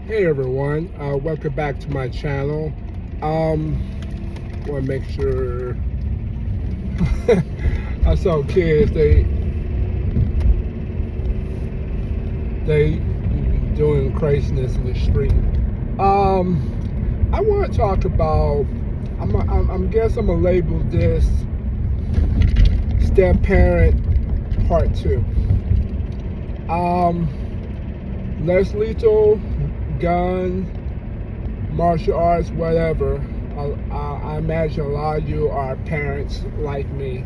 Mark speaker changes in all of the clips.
Speaker 1: Hey everyone, welcome back to my channel. Want to make sure I saw kids they doing craziness in the street. I want to talk about. I'm guess I'm gonna label this step parent part two. Less lethal, gun, martial arts, whatever. I imagine a lot of you are parents like me,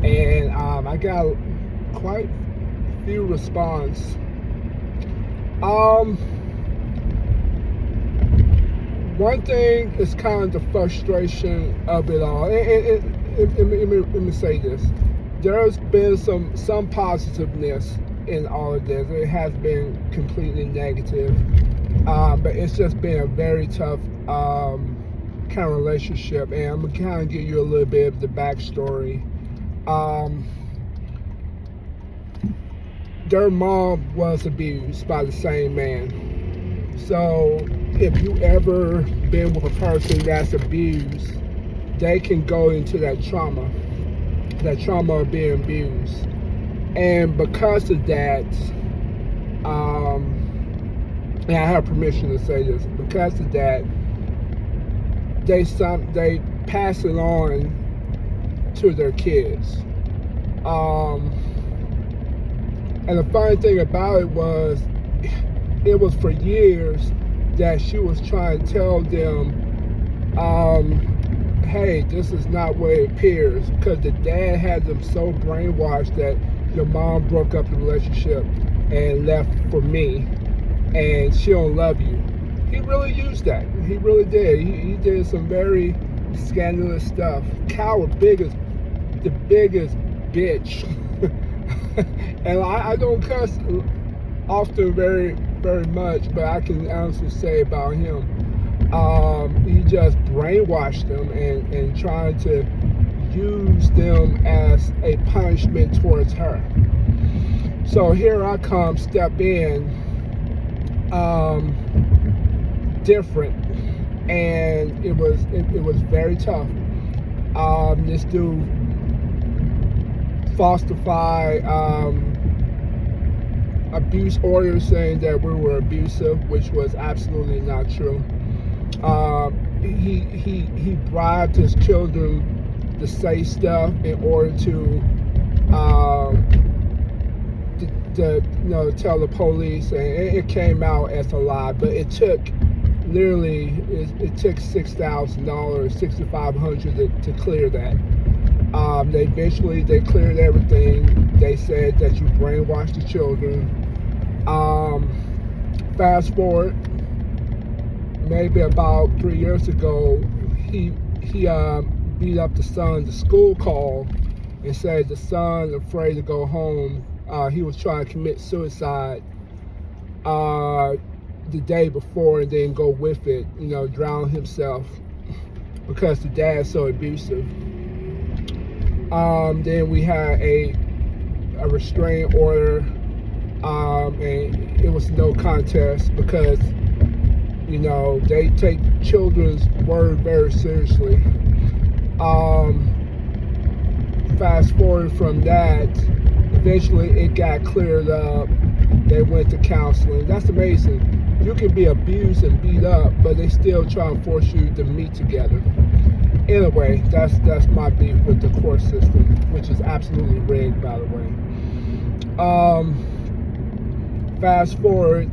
Speaker 1: and I got quite a few response. One thing is kind of the frustration of it all. Let me say this: there's been some positiveness in all of this. It has been completely negative. But it's just been a very tough kind of relationship, and I'm gonna kind of give you a little bit of the backstory. Their mom was abused by the same man. So if you ever been with a person that's abused, they can go into that trauma of being abused, and because of that, and I have permission to say this, because of that, they pass it on to their kids. And the funny thing about it was for years that she was trying to tell them, hey, this is not what it appears, because the dad had them so brainwashed that your mom broke up the relationship and left for me, and she don't love you. He really used that. He really did. He did some very scandalous stuff. Cal was the biggest bitch. And I don't cuss often very, very much, but I can honestly say about him, he just brainwashed them and trying to use them as a punishment towards her. So here I come, step in, different, and it was very tough. This dude falsified abuse orders saying that we were abusive, which was absolutely not true. He bribed his children to say stuff in order to tell the police, and it came out as a lie. But it took literally it took $6,000, $6,500 to clear that. They cleared everything. They said that you brainwashed the children. Fast forward, maybe about 3 years ago, he beat up the son. The school called and said the son afraid to go home. He was trying to commit suicide the day before and then go with it, drown himself because the dad's so abusive. Then we had a restraining order, and it was no contest because they take children's word very seriously. Fast forward from that, eventually it got cleared up. They went to counseling. That's amazing. You can be abused and beat up, but they still try and force you to meet together. Anyway, that's my beef with the court system, which is absolutely rigged, by the way. Fast forward,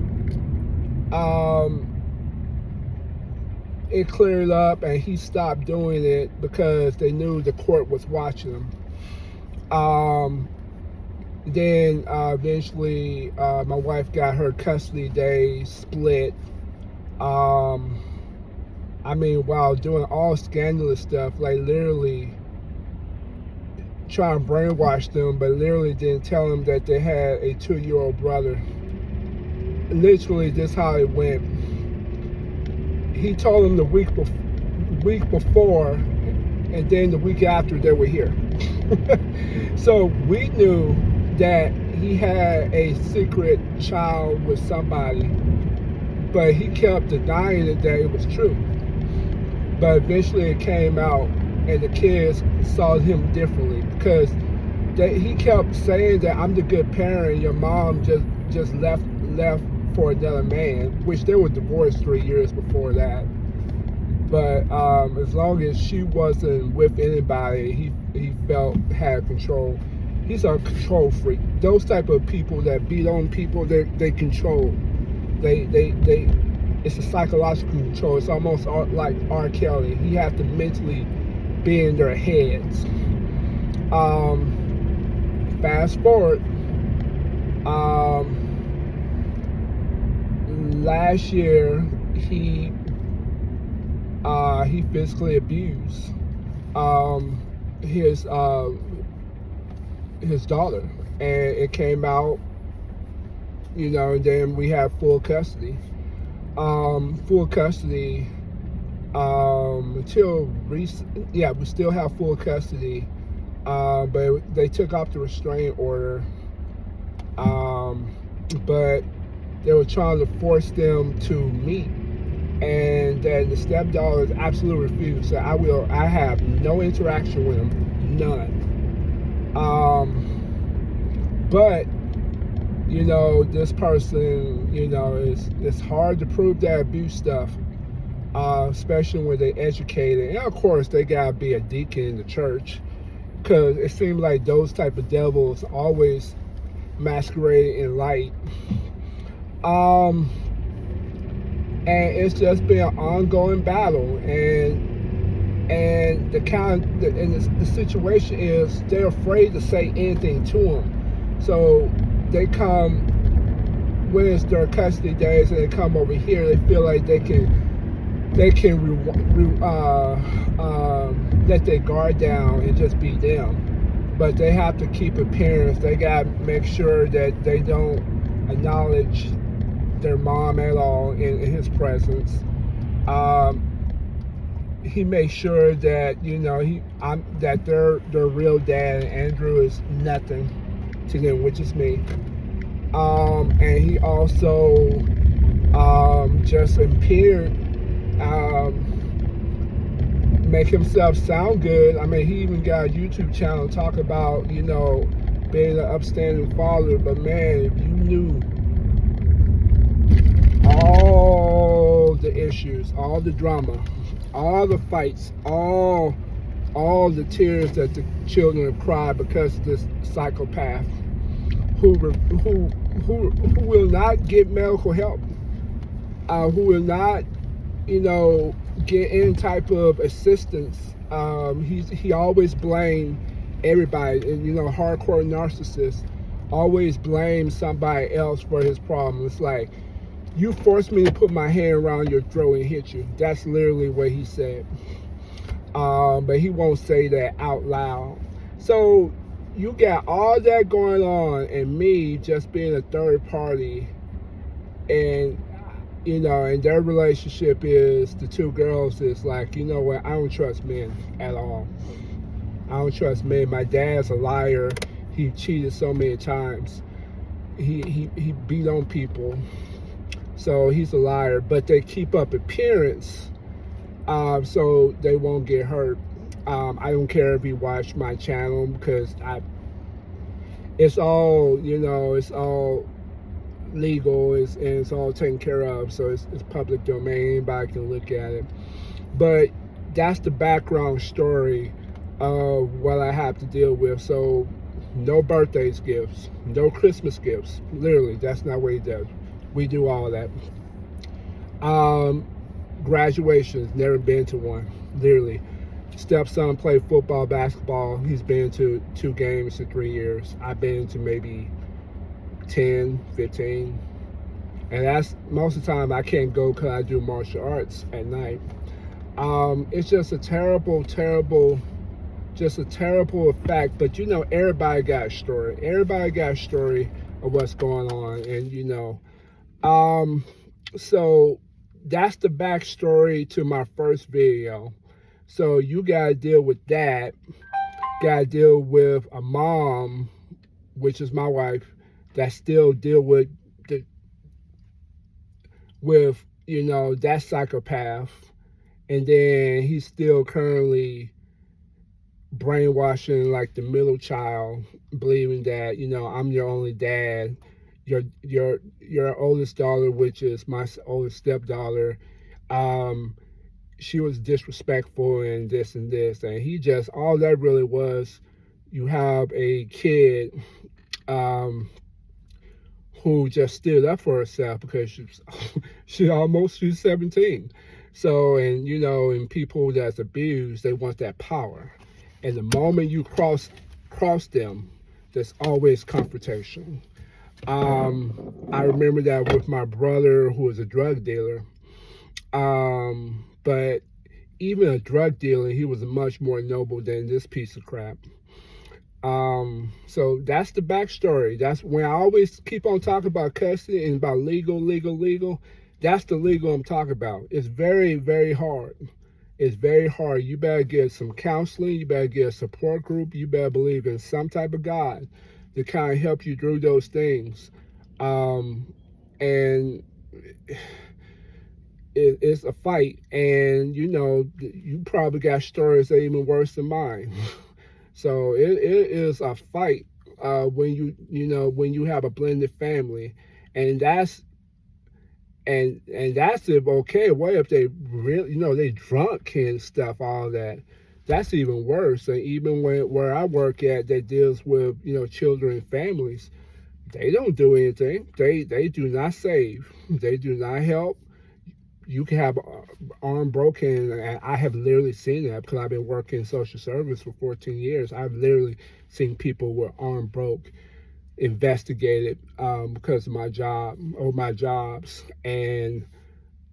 Speaker 1: it cleared up, and he stopped doing it because they knew the court was watching him. Then eventually, my wife got her custody days split. While doing all scandalous stuff, like literally trying to brainwash them, but literally didn't tell them that they had a 2-year-old brother. Literally, this is how it went. He told them the week before, and then the week after they were here. So we knew that he had a secret child with somebody, but he kept denying it that it was true. But eventually it came out, and the kids saw him differently because he kept saying that I'm the good parent. Your mom just left for another man, which they were divorced 3 years before that. But as long as she wasn't with anybody, he felt had control. He's a control freak. Those type of people that beat on people, they control. They it's a psychological control. It's almost like R. Kelly. He has to mentally be in their heads. Fast forward. Last year he physically abused his daughter, and it came out, and then we have full custody. Full custody until recent. Yeah, we still have full custody, but they took off the restraining order. But they were trying to force them to meet, and then the stepdaughters absolutely refused. So I have no interaction with them, none. But this person, it's hard to prove that abuse stuff, especially when they're educated, and of course they gotta be a deacon in the church, because it seems like those type of devils always masquerade in light. And it's just been an ongoing battle, and the situation is they're afraid to say anything to him, so they come when it's their custody days and they come over here. They feel like they can let their guard down and just be them, but they have to keep appearance. They gotta make sure that they don't acknowledge their mom at all in his presence. He makes sure that that their real dad, Andrew, is nothing to them, which is me. And he also just appeared, make himself sound good. I mean, he even got a YouTube channel talk about being an upstanding father. But man, if you knew all the issues, all the drama, all the fights, all the tears that the children have cried because of this psychopath who will not get medical help, who will not get any type of assistance. He always blamed everybody, and hardcore narcissists always blame somebody else for his problem. It's like, you forced me to put my hand around your throat and hit you. That's literally what he said. But he won't say that out loud. So you got all that going on, and me just being a third party, and and their relationship is, the two girls is like, what, I don't trust men at all. I don't trust men. My dad's a liar. He cheated so many times. He beat on people. So he's a liar, but they keep up appearance, so they won't get hurt. I don't care if you watch my channel, because it's all, it's all legal, and it's all taken care of, so it's public domain. Anybody can look at it. But that's the background story of what I have to deal with. So no birthdays gifts, no Christmas gifts. Literally, that's not what he does. We do all that. Graduations, never been to one. Literally, stepson played football, basketball. He's been to 2 games in 3 years. I've been to maybe 10, 15. And that's most of the time I can't go because I do martial arts at night. It's just a terrible effect. But everybody got a story. Everybody got a story of what's going on, and so that's the backstory to my first video. So you gotta deal with that. Gotta deal with a mom, which is my wife, that still deal with with, that psychopath. And then he's still currently brainwashing like the middle child, believing that, I'm your only dad. Your oldest daughter, which is my oldest stepdaughter, um, she was disrespectful and this and this. And he just, all that really was, you have a kid um, who just stood up for herself because she's 17. So, and and people that's abused, they want that power. And the moment you cross them, there's always confrontation. I remember that with my brother who was a drug dealer. But even a drug dealer, he was much more noble than this piece of crap. So that's the backstory. That's when I always keep on talking about custody and about legal. That's the legal I'm talking about. It's very, very hard. It's very hard. You better get some counseling. You better get a support group. You better believe in some type of God to kind of help you through those things. And it's a fight. And you probably got stories that are even worse than mine. So it is a fight when you have a blended family, and that's if okay. What if they really they drunk and stuff, all that? That's even worse. And even where I work at, that deals with children and families, they don't do anything. They do not save. They do not help. You can have arm broken, and I have literally seen that because I've been working in social service for 14 years. I've literally seen people with arm broke investigated because of my job or my jobs, and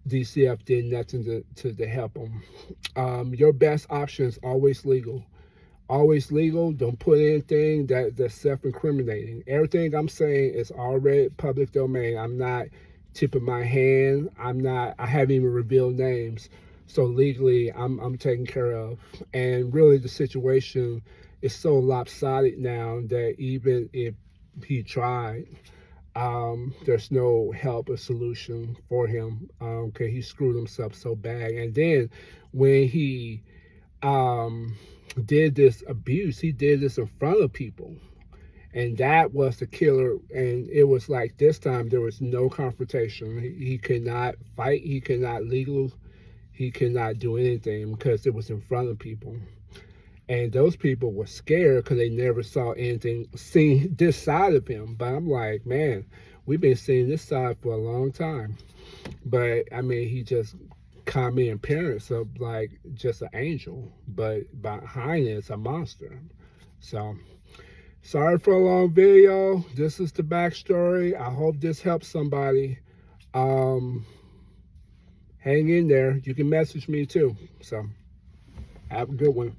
Speaker 1: DCF did nothing to help them. Your best option is always legal. Always legal. Don't put anything that's self-incriminating. Everything I'm saying is already public domain. I'm not tipping my hand. I haven't even revealed names. So legally I'm taken care of. And really the situation is so lopsided now that even if he tried, there's no help or solution for him. Okay, he screwed himself so bad. And then when he did this abuse, he did this in front of people. And that was the killer. And it was like this time there was no confrontation. He could not fight. He could not he could not do anything because it was in front of people. And those people were scared because they never seen this side of him. But I'm like, man, we've been seeing this side for a long time. But I mean, he just come in appearance of like just an angel, but behind it's a monster. So sorry for a long video. This is the backstory. I hope this helps somebody. Hang in there. You can message me too. So have a good one.